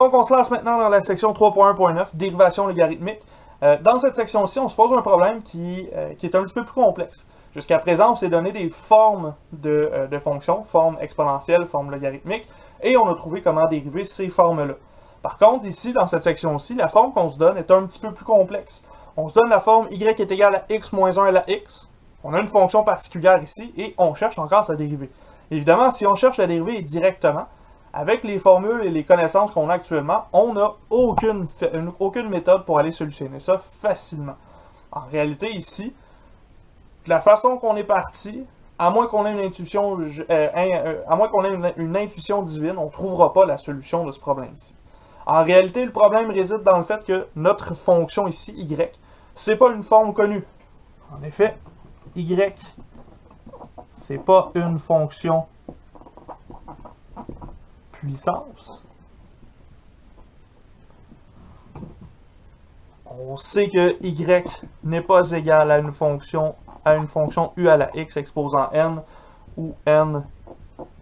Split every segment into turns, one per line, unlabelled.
Donc, on se lance maintenant dans la section 3.1.9, dérivation logarithmique. Dans cette section-ci, on se pose un problème qui est un petit peu plus complexe. Jusqu'à présent, on s'est donné des formes de fonctions, formes exponentielles, formes logarithmiques, et on a trouvé comment dériver ces formes-là. Par contre, ici, dans cette section-ci, la forme qu'on se donne est un petit peu plus complexe. On se donne la forme y est égale à x moins 1 à la x. On a une fonction particulière ici, et on cherche encore sa dérivée. Évidemment, si on cherche la dérivée directement, avec les formules et les connaissances qu'on a actuellement, on n'a aucune méthode pour aller solutionner ça facilement. En réalité, ici, de la façon qu'on est parti, à moins qu'on ait une intuition, une intuition divine, on ne trouvera pas la solution de ce problème-ci. En réalité, le problème réside dans le fait que notre fonction ici, y, c'est pas une forme connue. En effet, y, c'est pas une fonction puissance. On sait que y n'est pas égal à une fonction u à la x exposant n, où n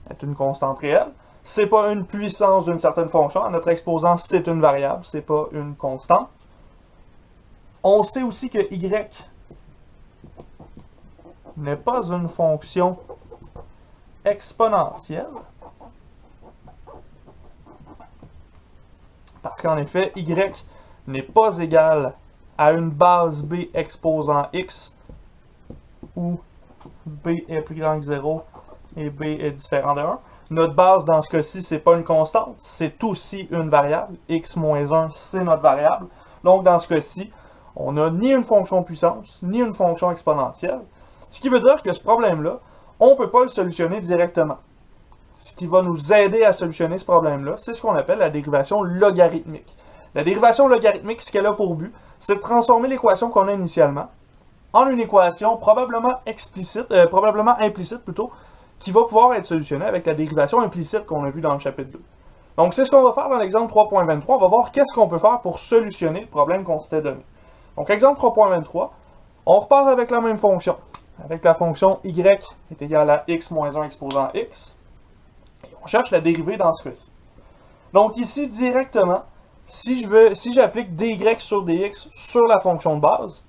est une constante réelle. C'est pas une puissance d'une certaine fonction. À notre exposant, c'est une variable, c'est pas une constante. On sait aussi que y n'est pas une fonction exponentielle. Parce qu'en effet, y n'est pas égal à une base b exposant x, où b est plus grand que 0 et b est différent de 1. Notre base, dans ce cas-ci, c'est pas une constante, c'est aussi une variable. X moins 1, c'est notre variable. Donc, dans ce cas-ci, on n'a ni une fonction puissance, ni une fonction exponentielle. Ce qui veut dire que ce problème-là, on ne peut pas le solutionner directement. Ce qui va nous aider à solutionner ce problème-là, c'est ce qu'on appelle la dérivation logarithmique. La dérivation logarithmique, ce qu'elle a pour but, c'est de transformer l'équation qu'on a initialement en une équation probablement implicite, qui va pouvoir être solutionnée avec la dérivation implicite qu'on a vue dans le chapitre 2. Donc, c'est ce qu'on va faire dans l'exemple 3.23. On va voir qu'est-ce qu'on peut faire pour solutionner le problème qu'on s'était donné. Donc, exemple 3.23, on repart avec la même fonction. Avec la fonction y est égale à x moins 1 exposant x. On cherche la dérivée dans ce cas-ci. Donc ici, directement, si j'applique dy sur dx sur la fonction de base,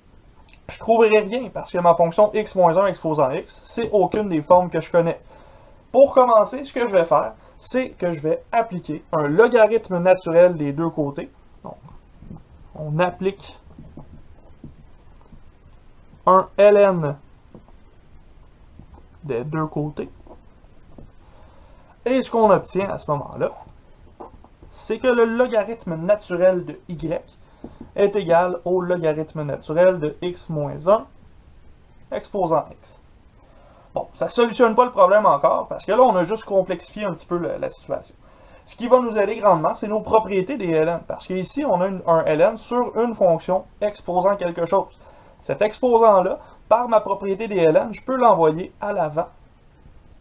je ne trouverai rien parce que ma fonction x moins 1 exposant x, c'est aucune des formes que je connais. Pour commencer, ce que je vais faire, c'est que je vais appliquer un logarithme naturel des deux côtés. Donc, on applique un ln des deux côtés. Et ce qu'on obtient à ce moment-là, c'est que le logarithme naturel de y est égal au logarithme naturel de x moins 1 exposant x. Bon, ça ne solutionne pas le problème encore, parce que là, on a juste complexifié un petit peu la situation. Ce qui va nous aider grandement, c'est nos propriétés des ln, parce qu'ici, on a un ln sur une fonction exposant quelque chose. Cet exposant-là, par ma propriété des ln, je peux l'envoyer à l'avant.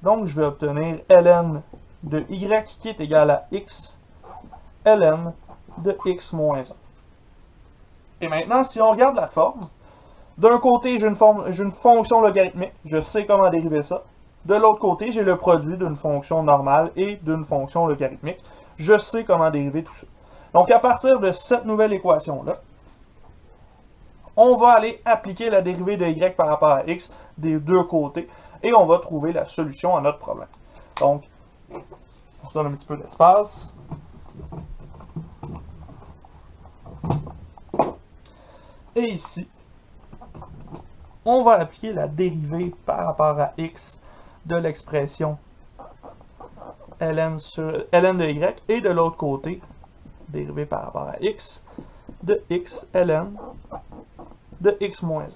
Donc, je vais obtenir ln de y qui est égal à x, ln de x moins 1. Et maintenant, si on regarde la forme, d'un côté, j'ai une fonction logarithmique, je sais comment dériver ça. De l'autre côté, j'ai le produit d'une fonction normale et d'une fonction logarithmique. Je sais comment dériver tout ça. Donc, à partir de cette nouvelle équation-là, on va aller appliquer la dérivée de y par rapport à x des deux côtés et on va trouver la solution à notre problème. Donc, on se donne un petit peu d'espace. Et ici, on va appliquer la dérivée par rapport à x de l'expression ln de y et de l'autre côté, dérivée par rapport à x de x ln de x moins 1.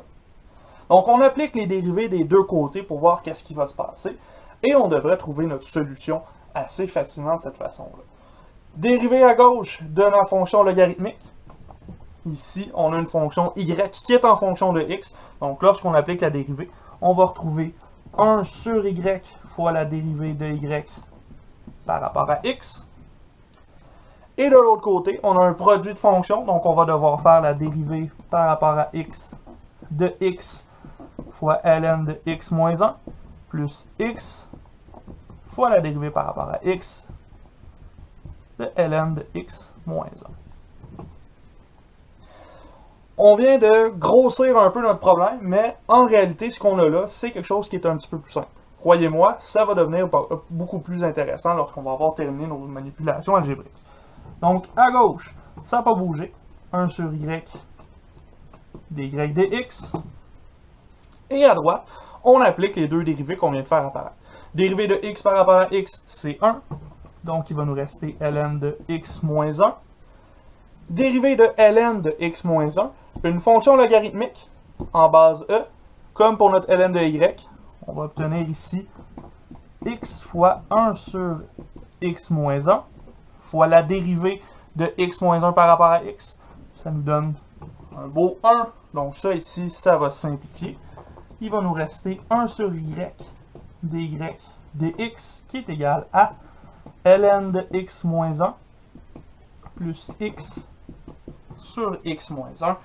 Donc, on applique les dérivées des deux côtés pour voir qu'est-ce qui va se passer. Et on devrait trouver notre solution assez facilement de cette façon-là. Dérivée à gauche de la fonction logarithmique. Ici, on a une fonction y qui est en fonction de x. Donc, lorsqu'on applique la dérivée, on va retrouver 1 sur y fois la dérivée de y par rapport à x. Et de l'autre côté, on a un produit de fonctions. Donc, on va devoir faire la dérivée par rapport à x de x fois ln de x moins 1 plus x fois la dérivée par rapport à x de ln de x moins 1. On vient de grossir un peu notre problème, mais en réalité, ce qu'on a là, c'est quelque chose qui est un petit peu plus simple. Croyez-moi, ça va devenir beaucoup plus intéressant lorsqu'on va avoir terminé nos manipulations algébriques. Donc, à gauche, ça n'a pas bougé. 1 sur y dy dx. Et à droite, on applique les deux dérivés qu'on vient de faire apparaître. Dérivée de x par rapport à x, c'est 1. Donc, il va nous rester ln de x moins 1. Dérivée de ln de x moins 1, une fonction logarithmique en base e, comme pour notre ln de y, on va obtenir ici x fois 1 sur x moins 1 fois la dérivée de x moins 1 par rapport à x. Ça nous donne un beau 1. Donc ça ici, ça va simplifier. Il va nous rester 1 sur y dy dx qui est égal à ln de x moins 1 plus x sur x moins 1.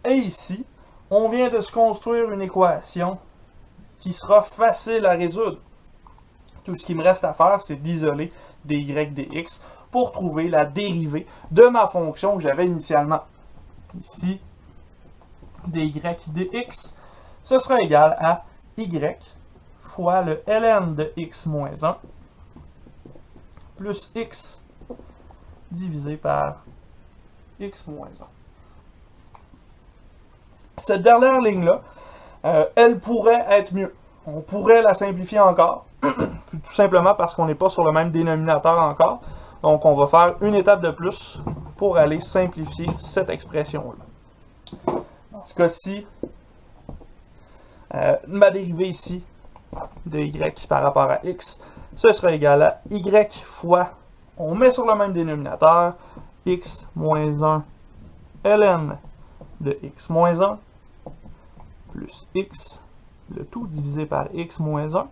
Et ici, on vient de se construire une équation qui sera facile à résoudre. Tout ce qui me reste à faire, c'est d'isoler dy dx pour trouver la dérivée de ma fonction que j'avais initialement. Ici, dy dx, ce sera égal à y fois le ln de x moins 1 plus x divisé par x moins 1. Cette dernière ligne-là, elle pourrait être mieux. On pourrait la simplifier encore, tout simplement parce qu'on n'est pas sur le même dénominateur encore. Donc, on va faire une étape de plus pour aller simplifier cette expression-là. Dans ce cas-ci, ma dérivée ici de y par rapport à x, ce sera égal à y fois, on met sur le même dénominateur, x moins 1 ln de x moins 1 plus x, le tout divisé par x moins 1.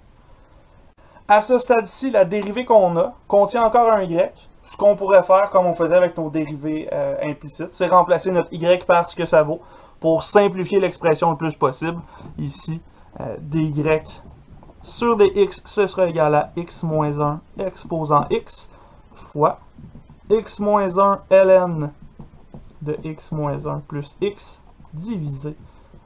À ce stade-ci, la dérivée qu'on a contient encore un y. Ce qu'on pourrait faire, comme on faisait avec nos dérivés implicites, c'est remplacer notre y par ce que ça vaut pour simplifier l'expression le plus possible. Ici, dy sur dx, ce sera égal à x moins 1 exposant x fois x moins 1 ln de x moins 1 plus x divisé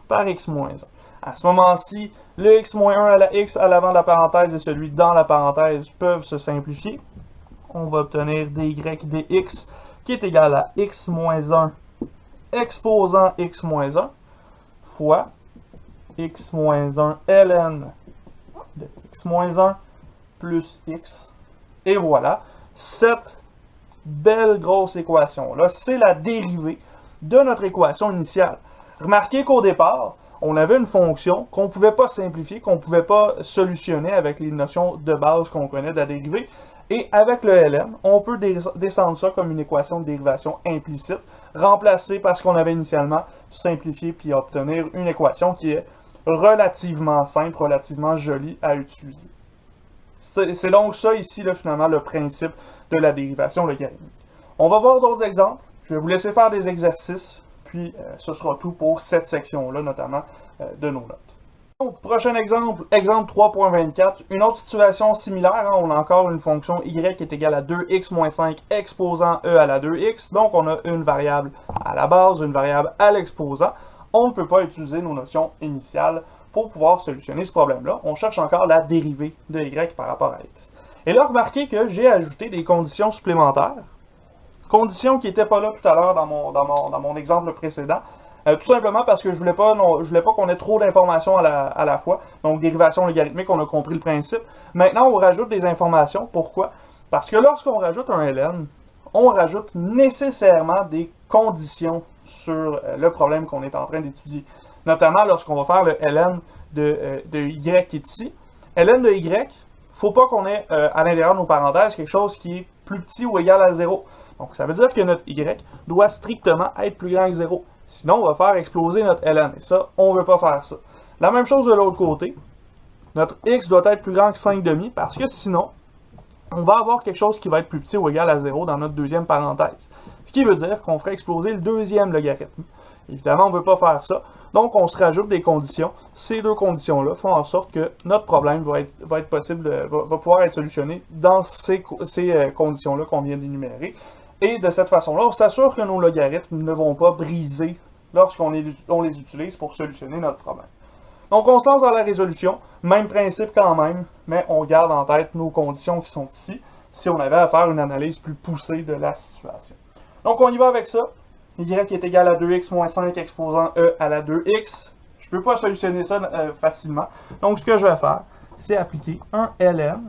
par x moins 1. À ce moment-ci, le x moins 1 à la x à l'avant de la parenthèse et celui dans la parenthèse peuvent se simplifier. On va obtenir dy dx qui est égal à x moins 1 exposant x moins 1 fois x moins 1 ln de x moins 1 plus x. Et voilà, cette belle grosse équation-là, c'est la dérivée de notre équation initiale. Remarquez qu'au départ, on avait une fonction qu'on ne pouvait pas simplifier, qu'on ne pouvait pas solutionner avec les notions de base qu'on connaît de la dérivée. Et avec le ln, on peut descendre ça comme une équation de dérivation implicite, remplacer par ce qu'on avait initialement, simplifier puis obtenir une équation qui est relativement simple, relativement jolie à utiliser. C'est donc ça ici, là, finalement, le principe de la dérivation logarithmique. On va voir d'autres exemples. Je vais vous laisser faire des exercices, puis ce sera tout pour cette section-là, notamment de nos notes. Donc, prochain exemple, exemple 3.24, une autre situation similaire, hein, on a encore une fonction y qui est égale à 2x moins 5 exposant e à la 2x, donc on a une variable à la base, une variable à l'exposant. On ne peut pas utiliser nos notions initiales pour pouvoir solutionner ce problème-là. On cherche encore la dérivée de y par rapport à x. Et là, remarquez que j'ai ajouté des conditions supplémentaires, conditions qui n'étaient pas là tout à l'heure dans mon exemple précédent, tout simplement parce que je voulais pas qu'on ait trop d'informations à la fois. Donc, dérivation logarithmique, on a compris le principe. Maintenant, on rajoute des informations. Pourquoi? Parce que lorsqu'on rajoute un ln, on rajoute nécessairement des conditions sur le problème qu'on est en train d'étudier. Notamment lorsqu'on va faire le ln de y qui est ici. Ln de y, il ne faut pas qu'on ait à l'intérieur de nos parenthèses quelque chose qui est plus petit ou égal à 0. Donc, ça veut dire que notre y doit strictement être plus grand que 0. Sinon, on va faire exploser notre ln. Et ça, on ne veut pas faire ça. La même chose de l'autre côté. Notre x doit être plus grand que 5,5 parce que sinon, on va avoir quelque chose qui va être plus petit ou égal à 0 dans notre deuxième parenthèse. Ce qui veut dire qu'on ferait exploser le deuxième logarithme. Évidemment, on ne veut pas faire ça. Donc, on se rajoute des conditions. Ces deux conditions-là font en sorte que notre problème va pouvoir être solutionné dans ces conditions-là qu'on vient d'énumérer. Et de cette façon-là, on s'assure que nos logarithmes ne vont pas briser lorsqu'on les utilise pour solutionner notre problème. Donc, on se lance dans la résolution. Même principe quand même, mais on garde en tête nos conditions qui sont ici, si on avait à faire une analyse plus poussée de la situation. Donc, on y va avec ça. Y est égal à 2x moins 5 exposant e à la 2x. Je ne peux pas solutionner ça facilement. Donc, ce que je vais faire, c'est appliquer un ln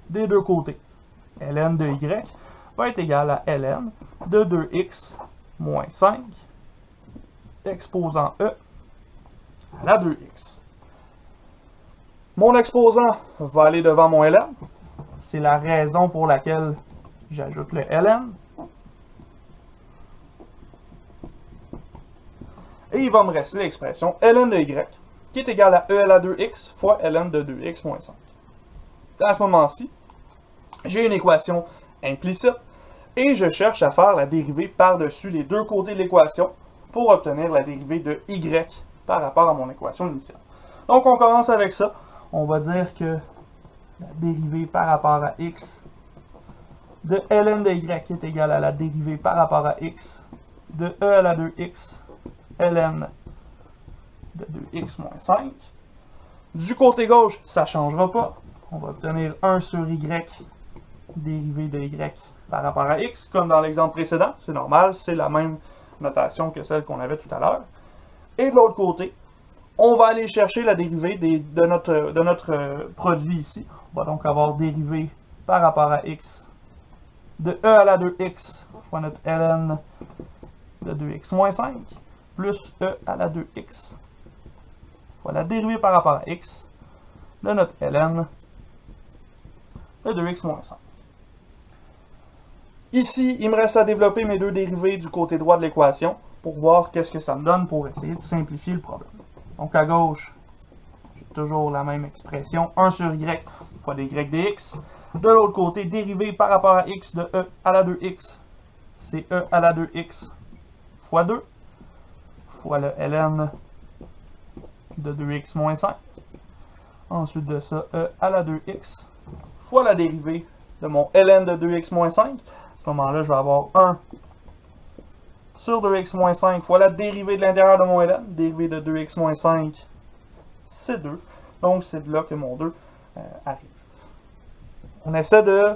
des deux côtés. Ln de y va être égal à ln de 2x moins 5 exposant e à la 2x. Mon exposant va aller devant mon ln. C'est la raison pour laquelle j'ajoute le ln. Et il va me rester l'expression ln de y qui est égale à e à la 2x fois ln de 2x moins 5. À ce moment-ci, j'ai une équation implicite et je cherche à faire la dérivée par-dessus les deux côtés de l'équation pour obtenir la dérivée de y par rapport à mon équation initiale. Donc on commence avec ça. On va dire que la dérivée par rapport à x de ln de y est égale à la dérivée par rapport à x de e à la 2x ln de 2x moins 5. Du côté gauche, ça ne changera pas. On va obtenir 1 sur y dérivée de y par rapport à x, comme dans l'exemple précédent. C'est normal, c'est la même notation que celle qu'on avait tout à l'heure. Et de l'autre côté, on va aller chercher la dérivée de notre produit ici. On va donc avoir dérivée par rapport à x de e à la 2x fois notre ln de 2x moins 5 plus e à la 2x fois la dérivée par rapport à x de notre ln de 2x moins 5. Ici, il me reste à développer mes deux dérivés du côté droit de l'équation pour voir qu'est-ce que ça me donne pour essayer de simplifier le problème. Donc à gauche, j'ai toujours la même expression, 1 sur y fois dy dx. De l'autre côté, dérivée par rapport à x de e à la 2x, c'est e à la 2x fois 2 fois le ln de 2x moins 5. Ensuite de ça, e à la 2x fois la dérivée de mon ln de 2x moins 5. À ce moment-là, je vais avoir 1 sur 2x moins 5 fois la dérivée de l'intérieur de mon ln. Dérivée de 2x moins 5, c'est 2. Donc, c'est de là que mon 2 arrive. On essaie de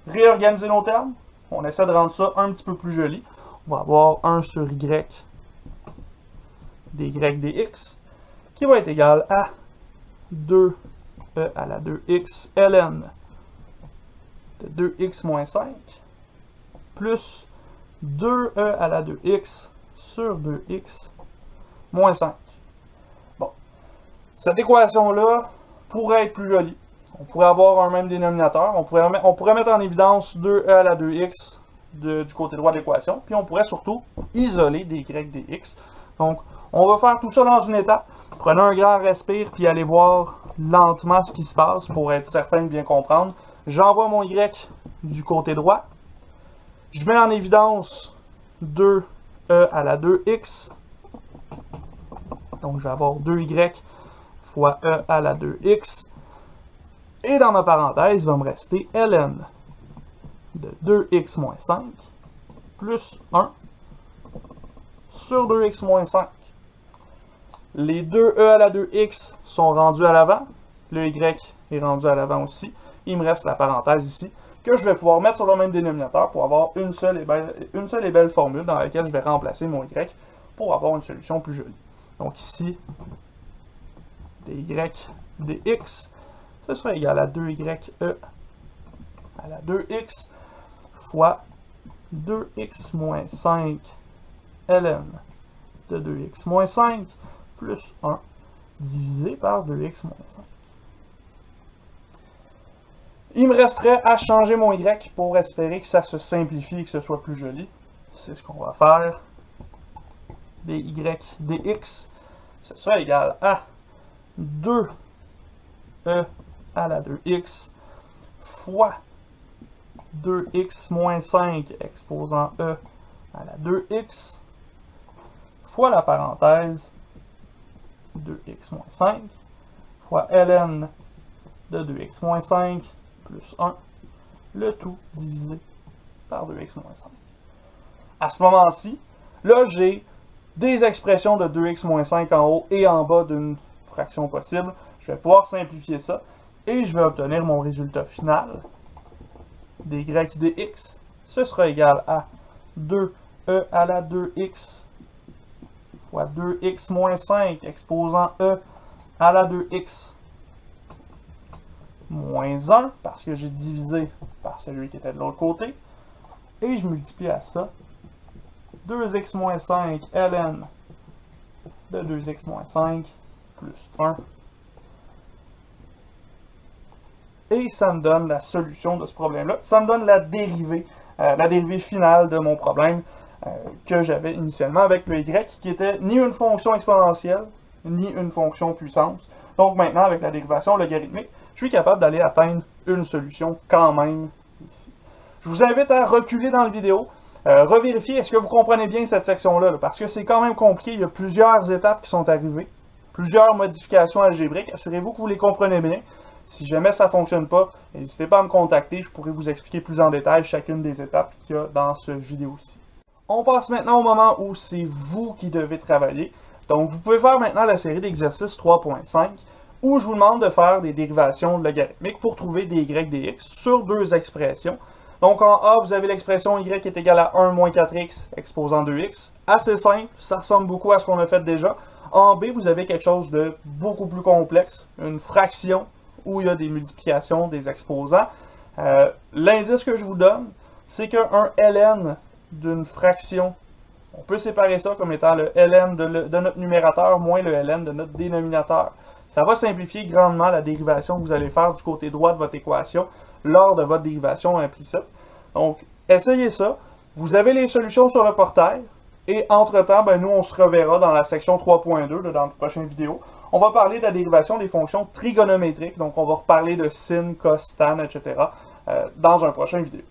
réorganiser nos termes. On essaie de rendre ça un petit peu plus joli. On va avoir 1 sur y dy dx qui va être égal à 2e à la 2x ln de 2x moins 5 plus 2e à la 2x sur 2x moins 5. Bon. Cette équation-là pourrait être plus jolie. On pourrait avoir un même dénominateur. On pourrait mettre en évidence 2e à la 2x du côté droit de l'équation. Puis on pourrait surtout isoler dy dx. Donc, on va faire tout ça dans une étape. Prenez un grand respire, puis allez voir lentement ce qui se passe pour être certain de bien comprendre. J'envoie mon y du côté droit. Je mets en évidence 2e à la 2x. Donc, je vais avoir 2y fois e à la 2x. Et dans ma parenthèse, il va me rester ln de 2x moins 5 plus 1 sur 2x moins 5. Les 2e à la 2x sont rendus à l'avant. Le y est rendu à l'avant aussi. Il me reste la parenthèse ici que je vais pouvoir mettre sur le même dénominateur pour avoir une seule et belle formule dans laquelle je vais remplacer mon y pour avoir une solution plus jolie. Donc ici, dy dx, ce sera égal à 2ye à la 2x fois 2x moins 5 ln de 2x moins 5 plus 1 divisé par 2x moins 5. Il me resterait à changer mon y pour espérer que ça se simplifie et que ce soit plus joli. C'est ce qu'on va faire. dy dx, ce sera égal à 2e à la 2x fois 2x moins 5 exposant e à la 2x fois la parenthèse 2x moins 5 fois ln de 2x moins 5 plus 1, le tout divisé par 2x moins 5. À ce moment-ci, là, j'ai des expressions de 2x moins 5 en haut et en bas d'une fraction possible. Je vais pouvoir simplifier ça et je vais obtenir mon résultat final. dy dx, ce sera égal à 2e à la 2x fois 2x moins 5 exposant e à la 2x moins 1, parce que j'ai divisé par celui qui était de l'autre côté, et je multiplie à ça 2x moins 5 ln de 2x moins 5 plus 1. Et ça me donne la solution de ce problème-là. Ça me donne la dérivée finale de mon problème que j'avais initialement avec le y, qui était ni une fonction exponentielle, ni une fonction puissance. Donc maintenant, avec la dérivation logarithmique, je suis capable d'aller atteindre une solution quand même ici. Je vous invite à reculer dans la vidéo, revérifier est-ce que vous comprenez bien cette section-là, parce que c'est quand même compliqué, il y a plusieurs étapes qui sont arrivées, plusieurs modifications algébriques, assurez-vous que vous les comprenez bien. Si jamais ça ne fonctionne pas, n'hésitez pas à me contacter, je pourrai vous expliquer plus en détail chacune des étapes qu'il y a dans cette vidéo-ci. On passe maintenant au moment où c'est vous qui devez travailler. Donc, vous pouvez faire maintenant la série d'exercices 3.5, où je vous demande de faire des dérivations logarithmiques pour trouver des y dx sur deux expressions. Donc, en A, vous avez l'expression y est égale à 1 moins 4x exposant 2x. Assez simple, ça ressemble beaucoup à ce qu'on a fait déjà. En B, vous avez quelque chose de beaucoup plus complexe, une fraction où il y a des multiplications des exposants. L'indice que je vous donne, c'est qu'un ln d'une fraction, on peut séparer ça comme étant le ln de notre numérateur moins le ln de notre dénominateur. Ça va simplifier grandement la dérivation que vous allez faire du côté droit de votre équation lors de votre dérivation implicite. Donc, essayez ça. Vous avez les solutions sur le portail. Et entre-temps, nous, on se reverra dans la section 3.2, dans la prochaine vidéo. On va parler de la dérivation des fonctions trigonométriques. Donc, on va reparler de sin, cos, tan, etc. Dans un prochain vidéo.